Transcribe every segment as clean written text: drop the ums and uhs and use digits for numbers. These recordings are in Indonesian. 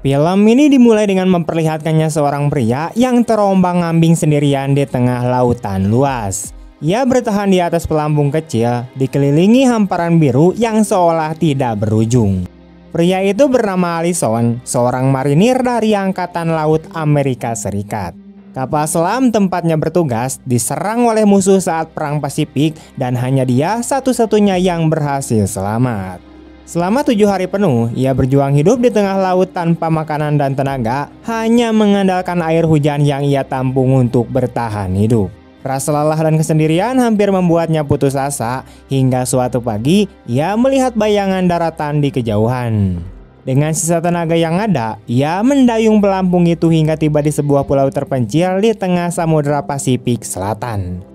Film ini dimulai dengan memperlihatkannya seorang pria yang terombang-ambing sendirian di tengah lautan luas. Ia bertahan di atas pelampung kecil, dikelilingi hamparan biru yang seolah tidak berujung. Pria itu bernama Allison, seorang marinir dari Angkatan Laut Amerika Serikat. Kapal selam tempatnya bertugas diserang oleh musuh saat Perang Pasifik dan hanya dia satu-satunya yang berhasil selamat. Selama 7 hari penuh, ia berjuang hidup di tengah laut tanpa makanan dan tenaga, hanya mengandalkan air hujan yang ia tampung untuk bertahan hidup. Rasa lelah dan kesendirian hampir membuatnya putus asa, hingga suatu pagi ia melihat bayangan daratan di kejauhan. Dengan sisa tenaga yang ada, ia mendayung pelampung itu hingga tiba di sebuah pulau terpencil di tengah Samudra Pasifik Selatan.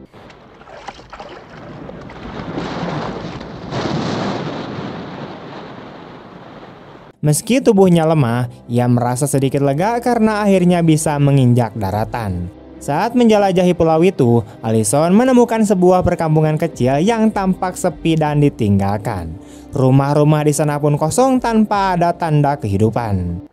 Meski tubuhnya lemah, ia merasa sedikit lega karena akhirnya bisa menginjak daratan. Saat menjelajahi pulau itu, Allison menemukan sebuah perkampungan kecil yang tampak sepi dan ditinggalkan. Rumah-rumah di sana pun kosong tanpa ada tanda kehidupan.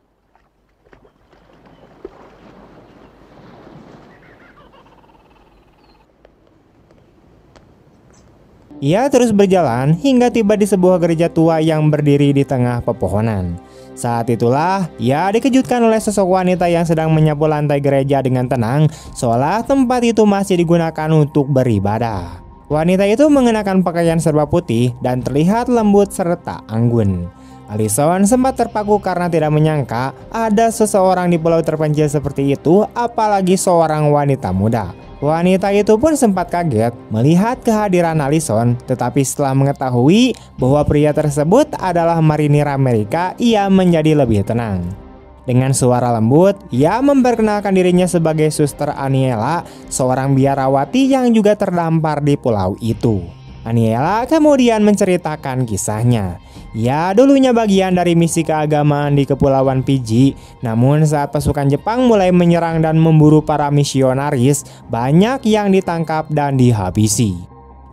Ia terus berjalan hingga tiba di sebuah gereja tua yang berdiri di tengah pepohonan. Saat itulah ia dikejutkan oleh sosok wanita yang sedang menyapu lantai gereja dengan tenang, seolah tempat itu masih digunakan untuk beribadah. Wanita itu mengenakan pakaian serba putih dan terlihat lembut serta anggun. Allison sempat terpaku karena tidak menyangka ada seseorang di pulau terpencil seperti itu, apalagi seorang wanita muda. Wanita itu pun sempat kaget melihat kehadiran Allison, tetapi setelah mengetahui bahwa pria tersebut adalah marinir Amerika, ia menjadi lebih tenang. Dengan suara lembut, ia memperkenalkan dirinya sebagai Suster Aniela, seorang biarawati yang juga terdampar di pulau itu. Aniela kemudian menceritakan kisahnya. Ia dulunya bagian dari misi keagamaan di Kepulauan Fiji, namun saat pasukan Jepang mulai menyerang dan memburu para misionaris, banyak yang ditangkap dan dihabisi.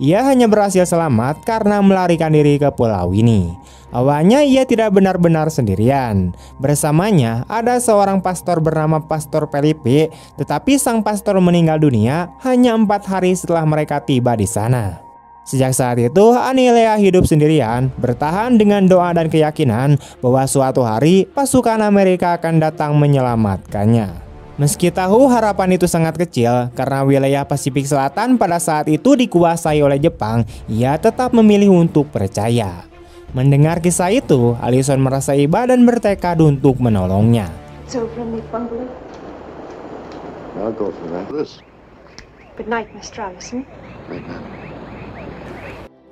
Ia hanya berhasil selamat karena melarikan diri ke pulau ini. Awalnya ia tidak benar-benar sendirian. Bersamanya ada seorang pastor bernama Pastor Felipe, tetapi sang pastor meninggal dunia hanya 4 hari setelah mereka tiba di sana. Sejak saat itu, Aniela hidup sendirian, bertahan dengan doa dan keyakinan bahwa suatu hari pasukan Amerika akan datang menyelamatkannya. Meski tahu harapan itu sangat kecil karena wilayah Pasifik Selatan pada saat itu dikuasai oleh Jepang, ia tetap memilih untuk percaya. Mendengar kisah itu, Allison merasa iba dan bertekad untuk menolongnya. Good night, Mr. Allison.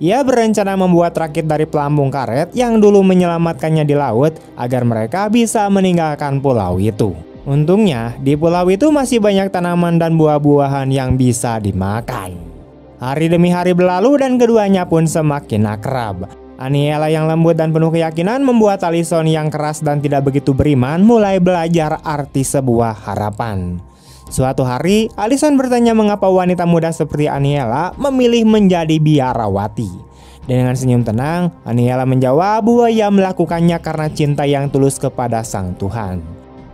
Ia berencana membuat rakit dari pelampung karet yang dulu menyelamatkannya di laut agar mereka bisa meninggalkan pulau itu. Untungnya, di pulau itu masih banyak tanaman dan buah-buahan yang bisa dimakan. Hari demi hari berlalu dan keduanya pun semakin akrab. Aniela yang lembut dan penuh keyakinan membuat Allison yang keras dan tidak begitu beriman mulai belajar arti sebuah harapan. Suatu hari, Allison bertanya mengapa wanita muda seperti Aniela memilih menjadi biarawati. Dengan senyum tenang, Aniela menjawab bahwa ia melakukannya karena cinta yang tulus kepada Sang Tuhan.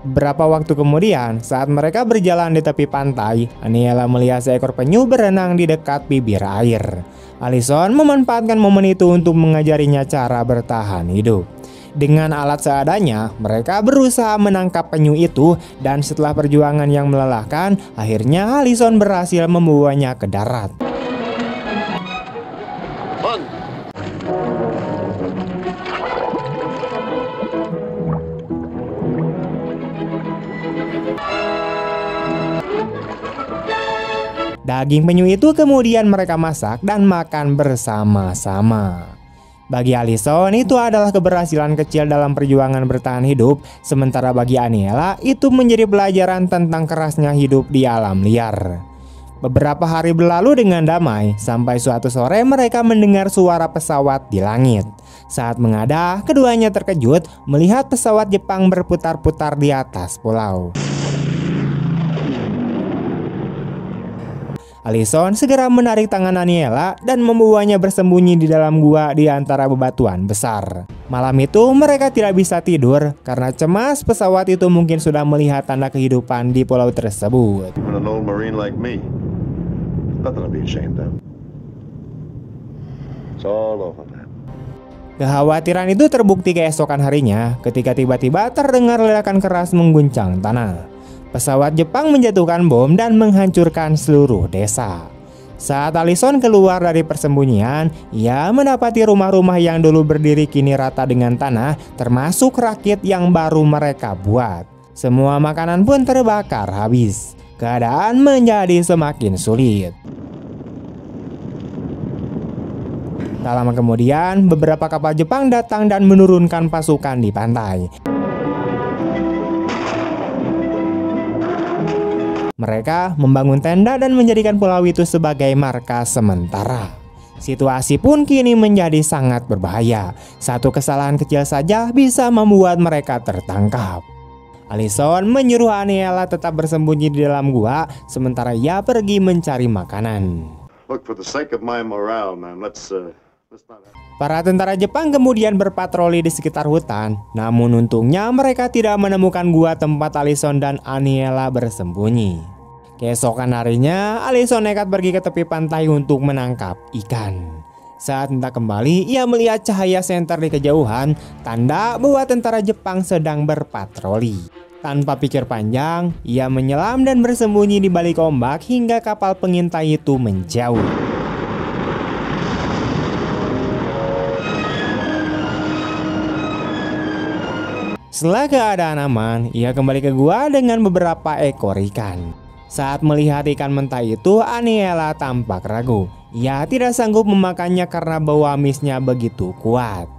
Beberapa waktu kemudian, saat mereka berjalan di tepi pantai, Aniela melihat seekor penyu berenang di dekat bibir air. Allison memanfaatkan momen itu untuk mengajarinya cara bertahan hidup. Dengan alat seadanya, mereka berusaha menangkap penyu itu dan setelah perjuangan yang melelahkan, akhirnya Allison berhasil membawanya ke darat. Daging penyu itu kemudian mereka masak dan makan bersama-sama. Bagi Allison itu adalah keberhasilan kecil dalam perjuangan bertahan hidup, sementara bagi Aniela itu menjadi pelajaran tentang kerasnya hidup di alam liar. Beberapa hari berlalu dengan damai, sampai suatu sore mereka mendengar suara pesawat di langit. Saat mengadah, keduanya terkejut melihat pesawat Jepang berputar-putar di atas pulau. Allison segera menarik tangan Aniela dan membawanya bersembunyi di dalam gua di antara bebatuan besar. Malam itu mereka tidak bisa tidur karena cemas pesawat itu mungkin sudah melihat tanda kehidupan di pulau tersebut. Even an old Marine like me, nothing to be ashamed of. It's all over, man. Kekhawatiran itu terbukti keesokan harinya ketika tiba-tiba terdengar ledakan keras mengguncang tanah. Pesawat Jepang menjatuhkan bom dan menghancurkan seluruh desa. Saat Allison keluar dari persembunyian, ia mendapati rumah-rumah yang dulu berdiri kini rata dengan tanah, termasuk rakit yang baru mereka buat. Semua makanan pun terbakar habis. Keadaan menjadi semakin sulit. Tak lama kemudian, beberapa kapal Jepang datang dan menurunkan pasukan di pantai. Mereka membangun tenda dan menjadikan pulau itu sebagai markas sementara. Situasi pun kini menjadi sangat berbahaya. Satu kesalahan kecil saja bisa membuat mereka tertangkap. Allison menyuruh Aniela tetap bersembunyi di dalam gua, sementara ia pergi mencari makanan. Look, for the sake of my morale, man, let's not have... Para tentara Jepang kemudian berpatroli di sekitar hutan. Namun untungnya mereka tidak menemukan gua tempat Allison dan Aniela bersembunyi. Keesokan harinya, Allison nekat pergi ke tepi pantai untuk menangkap ikan. Saat hendak kembali, ia melihat cahaya senter di kejauhan, tanda bahwa tentara Jepang sedang berpatroli. Tanpa pikir panjang, ia menyelam dan bersembunyi di balik ombak hingga kapal pengintai itu menjauh. Setelah keadaan aman, ia kembali ke gua dengan beberapa ekor ikan. Saat melihat ikan mentah itu, Aniela tampak ragu. Ia tidak sanggup memakannya karena bau amisnya begitu kuat.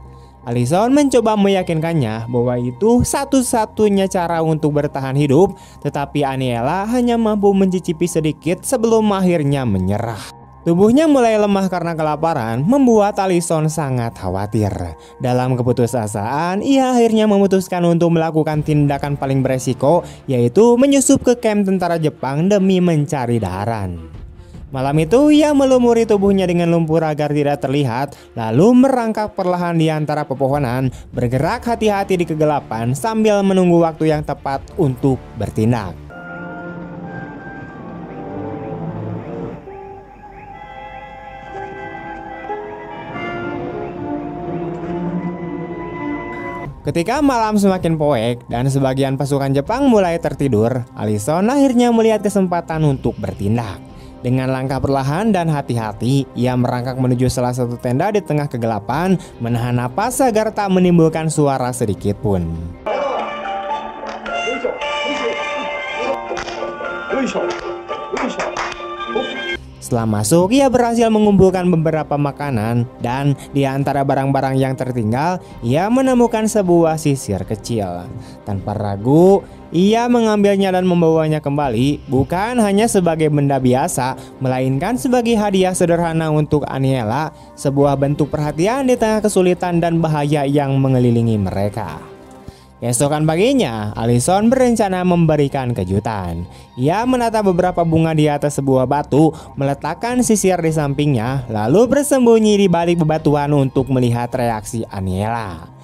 Allison mencoba meyakinkannya bahwa itu satu-satunya cara untuk bertahan hidup, tetapi Aniela hanya mampu mencicipi sedikit sebelum akhirnya menyerah. Tubuhnya mulai lemah karena kelaparan, membuat Allison sangat khawatir. Dalam keputusasaan, ia akhirnya memutuskan untuk melakukan tindakan paling beresiko, yaitu menyusup ke kamp tentara Jepang demi mencari daharan. Malam itu, ia melumuri tubuhnya dengan lumpur agar tidak terlihat, lalu merangkak perlahan di antara pepohonan, bergerak hati-hati di kegelapan sambil menunggu waktu yang tepat untuk bertindak. Ketika malam semakin poek dan sebagian pasukan Jepang mulai tertidur, Allison akhirnya melihat kesempatan untuk bertindak. Dengan langkah perlahan dan hati-hati, ia merangkak menuju salah satu tenda di tengah kegelapan, menahan napas agar tak menimbulkan suara sedikit pun. Setelah masuk, ia berhasil mengumpulkan beberapa makanan dan di antara barang-barang yang tertinggal, ia menemukan sebuah sisir kecil. Tanpa ragu, ia mengambilnya dan membawanya kembali, bukan hanya sebagai benda biasa, melainkan sebagai hadiah sederhana untuk Aniela, sebuah bentuk perhatian di tengah kesulitan dan bahaya yang mengelilingi mereka. Keesokan paginya, Allison berencana memberikan kejutan. Ia menata beberapa bunga di atas sebuah batu, meletakkan sisir di sampingnya, lalu bersembunyi di balik bebatuan untuk melihat reaksi Aniela.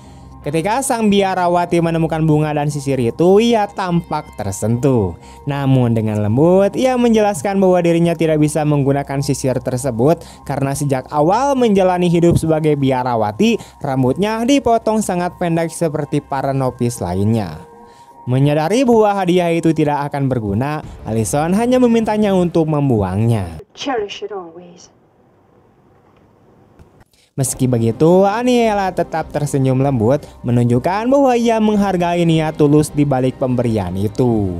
Ketika sang biarawati menemukan bunga dan sisir itu, ia tampak tersentuh. Namun dengan lembut, ia menjelaskan bahwa dirinya tidak bisa menggunakan sisir tersebut karena sejak awal menjalani hidup sebagai biarawati, rambutnya dipotong sangat pendek seperti para nopis lainnya. Menyadari bahwa hadiah itu tidak akan berguna, Allison hanya memintanya untuk membuangnya. Cherish it always. Meski begitu, Aniela tetap tersenyum lembut, menunjukkan bahwa ia menghargai niat tulus di balik pemberian itu.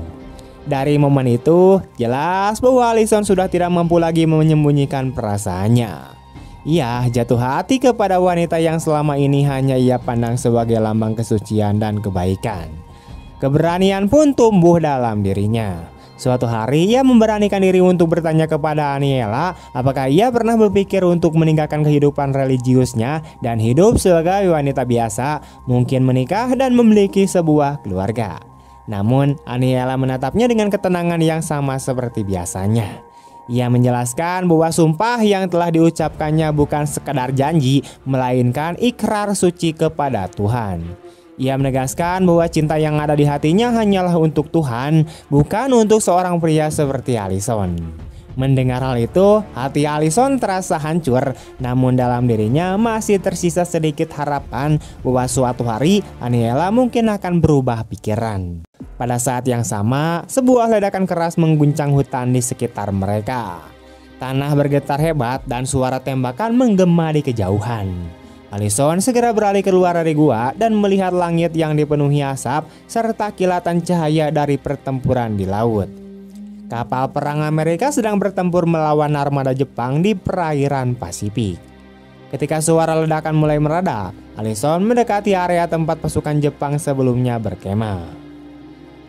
Dari momen itu, jelas bahwa Allison sudah tidak mampu lagi menyembunyikan perasaannya. Ia jatuh hati kepada wanita yang selama ini hanya ia pandang sebagai lambang kesucian dan kebaikan. Keberanian pun tumbuh dalam dirinya. Suatu hari ia memberanikan diri untuk bertanya kepada Aniela apakah ia pernah berpikir untuk meninggalkan kehidupan religiusnya dan hidup sebagai wanita biasa, mungkin menikah dan memiliki sebuah keluarga. Namun Aniela menatapnya dengan ketenangan yang sama seperti biasanya. Ia menjelaskan bahwa sumpah yang telah diucapkannya bukan sekadar janji, melainkan ikrar suci kepada Tuhan. Ia menegaskan bahwa cinta yang ada di hatinya hanyalah untuk Tuhan, bukan untuk seorang pria seperti Allison. Mendengar hal itu, hati Allison terasa hancur, namun dalam dirinya masih tersisa sedikit harapan bahwa suatu hari Aniela mungkin akan berubah pikiran. Pada saat yang sama, sebuah ledakan keras mengguncang hutan di sekitar mereka. Tanah bergetar hebat dan suara tembakan menggema di kejauhan. Allison segera beralih keluar dari gua dan melihat langit yang dipenuhi asap serta kilatan cahaya dari pertempuran di laut. Kapal perang Amerika sedang bertempur melawan armada Jepang di perairan Pasifik. Ketika suara ledakan mulai mereda, Allison mendekati area tempat pasukan Jepang sebelumnya berkemah.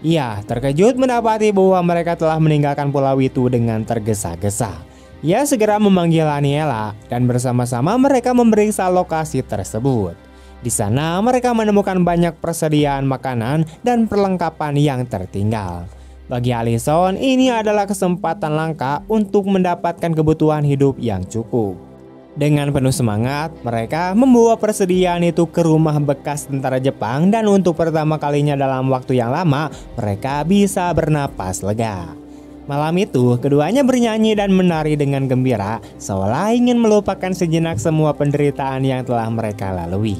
Ia terkejut mendapati bahwa mereka telah meninggalkan pulau itu dengan tergesa-gesa. Ia segera memanggil Aniela dan bersama-sama mereka memeriksa lokasi tersebut. Di sana mereka menemukan banyak persediaan makanan dan perlengkapan yang tertinggal. Bagi Allison, ini adalah kesempatan langka untuk mendapatkan kebutuhan hidup yang cukup. Dengan penuh semangat, mereka membawa persediaan itu ke rumah bekas tentara Jepang dan untuk pertama kalinya dalam waktu yang lama, mereka bisa bernapas lega. Malam itu, keduanya bernyanyi dan menari dengan gembira, seolah ingin melupakan sejenak semua penderitaan yang telah mereka lalui.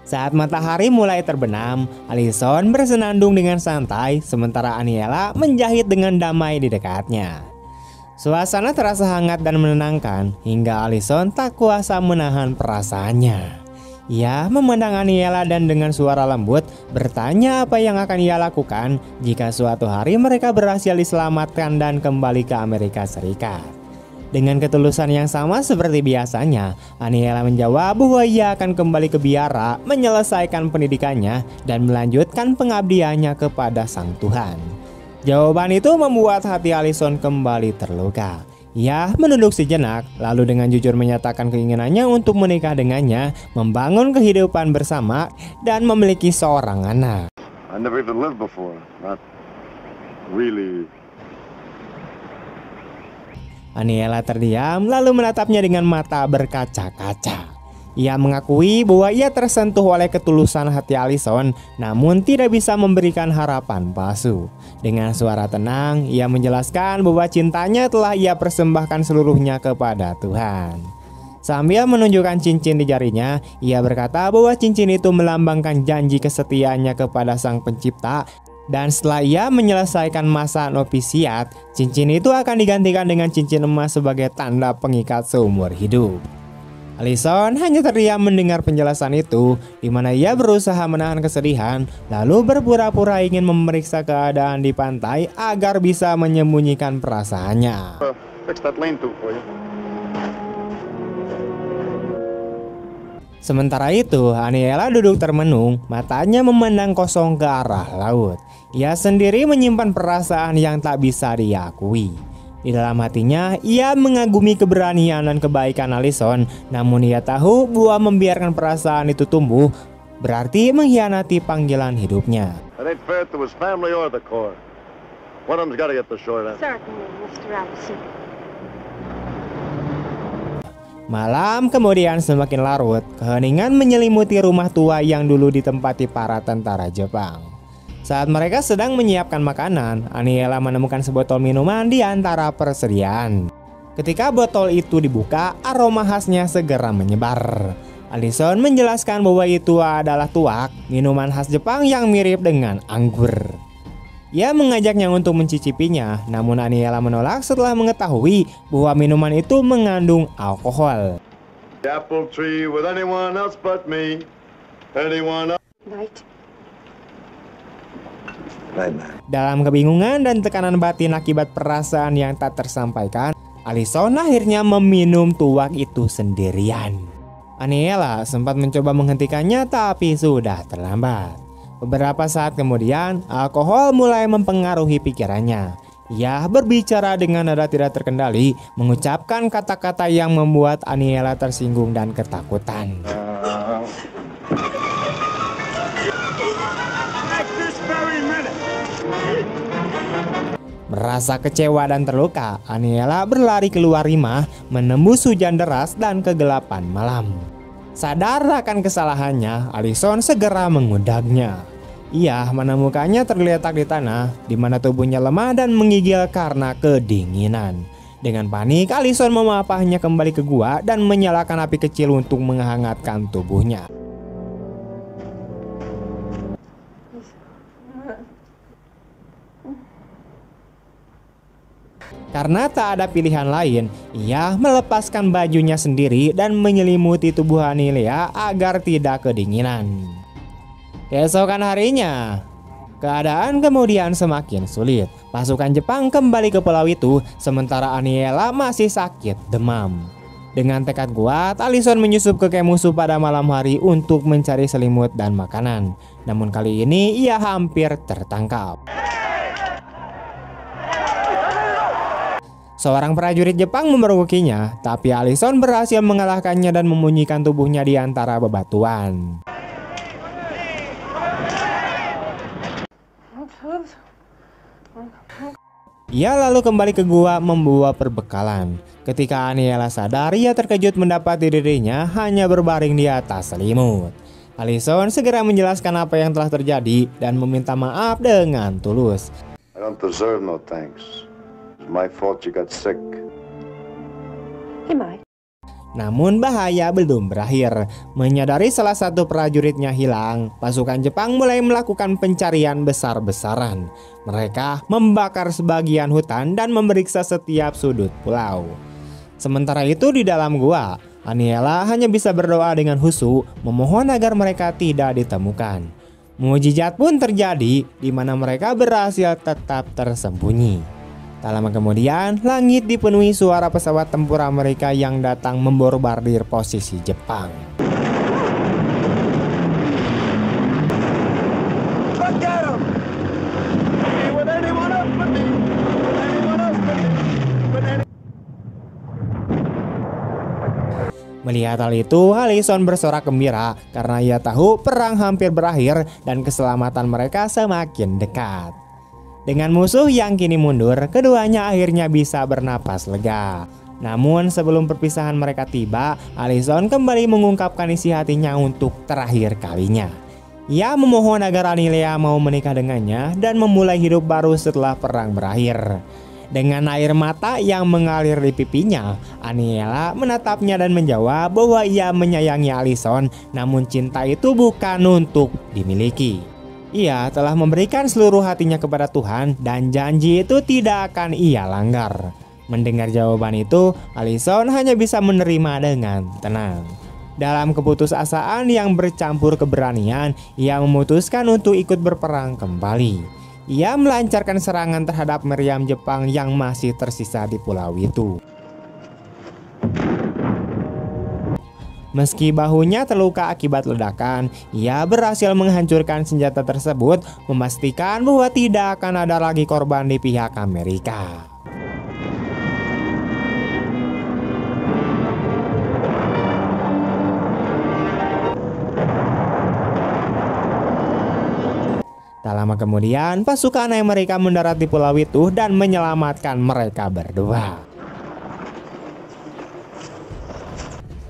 Saat matahari mulai terbenam, Allison bersenandung dengan santai, sementara Aniela menjahit dengan damai di dekatnya. Suasana terasa hangat dan menenangkan, hingga Allison tak kuasa menahan perasaannya. Ia memandang Aniela dan dengan suara lembut bertanya apa yang akan ia lakukan jika suatu hari mereka berhasil diselamatkan dan kembali ke Amerika Serikat. Dengan ketulusan yang sama seperti biasanya, Aniela menjawab bahwa ia akan kembali ke biara, menyelesaikan pendidikannya, dan melanjutkan pengabdiannya kepada Sang Tuhan. Jawaban itu membuat hati Allison kembali terluka. Ia menunduk sejenak, lalu dengan jujur menyatakan keinginannya untuk menikah dengannya, membangun kehidupan bersama, dan memiliki seorang anak. I never even lived before. Not really. Aniela terdiam lalu menatapnya dengan mata berkaca-kaca. Ia mengakui bahwa ia tersentuh oleh ketulusan hati Allison, namun tidak bisa memberikan harapan palsu. Dengan suara tenang, ia menjelaskan bahwa cintanya telah ia persembahkan seluruhnya kepada Tuhan. Sambil menunjukkan cincin di jarinya, ia berkata bahwa cincin itu melambangkan janji kesetiaannya kepada Sang Pencipta. Dan setelah ia menyelesaikan masa novisiat, cincin itu akan digantikan dengan cincin emas sebagai tanda pengikat seumur hidup. Allison hanya terdiam mendengar penjelasan itu, di mana ia berusaha menahan kesedihan, lalu berpura-pura ingin memeriksa keadaan di pantai agar bisa menyembunyikan perasaannya. Fix that lane too for you. Sementara itu, Aniela duduk termenung, matanya memandang kosong ke arah laut. Ia sendiri menyimpan perasaan yang tak bisa diakui. Di dalam hatinya, ia mengagumi keberanian dan kebaikan Allison, namun ia tahu bahwa membiarkan perasaan itu tumbuh berarti mengkhianati panggilan hidupnya. It ain't fair to his family or the Corps. One of them's got to get the short end. Certainly, Mr. Allison. Malam kemudian semakin larut, keheningan menyelimuti rumah tua yang dulu ditempati para tentara Jepang. Saat mereka sedang menyiapkan makanan, Aniela menemukan sebotol minuman di antara persediaan. Ketika botol itu dibuka, aroma khasnya segera menyebar. Allison menjelaskan bahwa itu adalah tuak, minuman khas Jepang yang mirip dengan anggur. Ia mengajaknya untuk mencicipinya, namun Aniela menolak setelah mengetahui bahwa minuman itu mengandung alkohol. The apple tree with anyone else but me. Anyone else? Night. Dalam kebingungan dan tekanan batin akibat perasaan yang tak tersampaikan, Allison akhirnya meminum tuak itu sendirian. Aniela sempat mencoba menghentikannya tapi sudah terlambat. Beberapa saat kemudian, alkohol mulai mempengaruhi pikirannya. Ia berbicara dengan nada tidak terkendali, mengucapkan kata-kata yang membuat Aniela tersinggung dan ketakutan. Merasa kecewa dan terluka, Aniela berlari keluar rumah, menembus hujan deras dan kegelapan malam. Sadar akan kesalahannya, Allison segera mengudaknya. Ia menemukannya tergeletak di tanah, di mana tubuhnya lemah dan menggigil karena kedinginan. Dengan panik, Allison memapahnya kembali ke gua dan menyalakan api kecil untuk menghangatkan tubuhnya. Karena tak ada pilihan lain, ia melepaskan bajunya sendiri dan menyelimuti tubuh Aniela agar tidak kedinginan. Keesokan harinya, keadaan kemudian semakin sulit. Pasukan Jepang kembali ke pulau itu, sementara Aniela masih sakit demam. Dengan tekad kuat, Allison menyusup ke camp musuh pada malam hari untuk mencari selimut dan makanan. Namun kali ini ia hampir tertangkap. Seorang prajurit Jepang memergokinya, tapi Allison berhasil mengalahkannya dan membunyikan tubuhnya di antara bebatuan. Ia lalu kembali ke gua membawa perbekalan. Ketika Aniela sadar, ia terkejut mendapati dirinya hanya berbaring di atas selimut. Allison segera menjelaskan apa yang telah terjadi dan meminta maaf dengan tulus. I don't deserve no thanks. It's my fault you got sick. You might. Namun bahaya belum berakhir. Menyadari salah satu prajuritnya hilang, pasukan Jepang mulai melakukan pencarian besar-besaran. Mereka membakar sebagian hutan dan memeriksa setiap sudut pulau. Sementara itu di dalam gua, Aniela hanya bisa berdoa dengan khusyuk, memohon agar mereka tidak ditemukan. Mukjizat pun terjadi, di mana mereka berhasil tetap tersembunyi. Tak lama kemudian, langit dipenuhi suara pesawat tempur Amerika yang datang membombardir posisi Jepang. Melihat hal itu, Allison bersorak gembira karena ia tahu perang hampir berakhir dan keselamatan mereka semakin dekat. Dengan musuh yang kini mundur, keduanya akhirnya bisa bernapas lega. Namun sebelum perpisahan mereka tiba, Allison kembali mengungkapkan isi hatinya untuk terakhir kalinya. Ia memohon agar Aniela mau menikah dengannya dan memulai hidup baru setelah perang berakhir. Dengan air mata yang mengalir di pipinya, Aniela menatapnya dan menjawab bahwa ia menyayangi Allison, namun cinta itu bukan untuk dimiliki. Ia telah memberikan seluruh hatinya kepada Tuhan dan janji itu tidak akan ia langgar. Mendengar jawaban itu, Allison hanya bisa menerima dengan tenang. Dalam keputusasaan yang bercampur keberanian, ia memutuskan untuk ikut berperang kembali. Ia melancarkan serangan terhadap meriam Jepang yang masih tersisa di pulau itu. Meski bahunya terluka akibat ledakan, ia berhasil menghancurkan senjata tersebut, memastikan bahwa tidak akan ada lagi korban di pihak Amerika. Tak lama kemudian, pasukan Amerika mendarat di pulau itu dan menyelamatkan mereka berdua.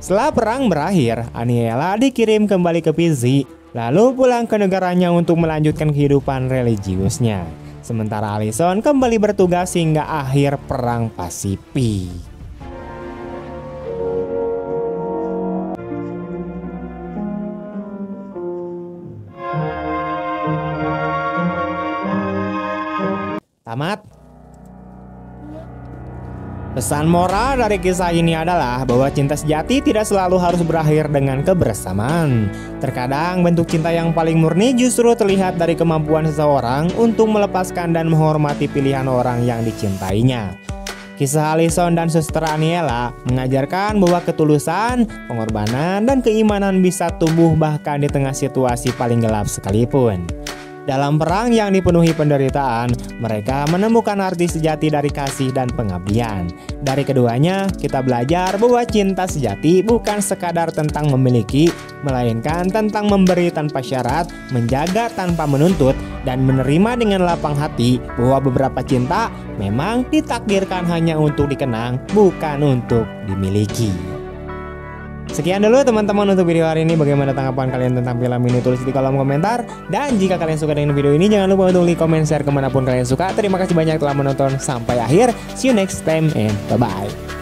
Setelah perang berakhir, Aniela dikirim kembali ke Fiji, lalu pulang ke negaranya untuk melanjutkan kehidupan religiusnya. Sementara Allison kembali bertugas hingga akhir Perang Pasifik. Tamat. Pesan moral dari kisah ini adalah bahwa cinta sejati tidak selalu harus berakhir dengan kebersamaan. Terkadang bentuk cinta yang paling murni justru terlihat dari kemampuan seseorang untuk melepaskan dan menghormati pilihan orang yang dicintainya. Kisah Allison dan Suster Aniela mengajarkan bahwa ketulusan, pengorbanan, dan keimanan bisa tumbuh bahkan di tengah situasi paling gelap sekalipun. Dalam perang yang dipenuhi penderitaan, mereka menemukan arti sejati dari kasih dan pengabdian. Dari keduanya, kita belajar bahwa cinta sejati bukan sekadar tentang memiliki, melainkan tentang memberi tanpa syarat, menjaga tanpa menuntut, dan menerima dengan lapang hati bahwa beberapa cinta memang ditakdirkan hanya untuk dikenang, bukan untuk dimiliki. Sekian dulu teman-teman untuk video hari ini. Bagaimana tanggapan kalian tentang film ini? Tulis di kolom komentar. Dan jika kalian suka dengan video ini, jangan lupa untuk like, comment, share kemanapun kalian suka. Terima kasih banyak telah menonton sampai akhir. See you next time and bye-bye.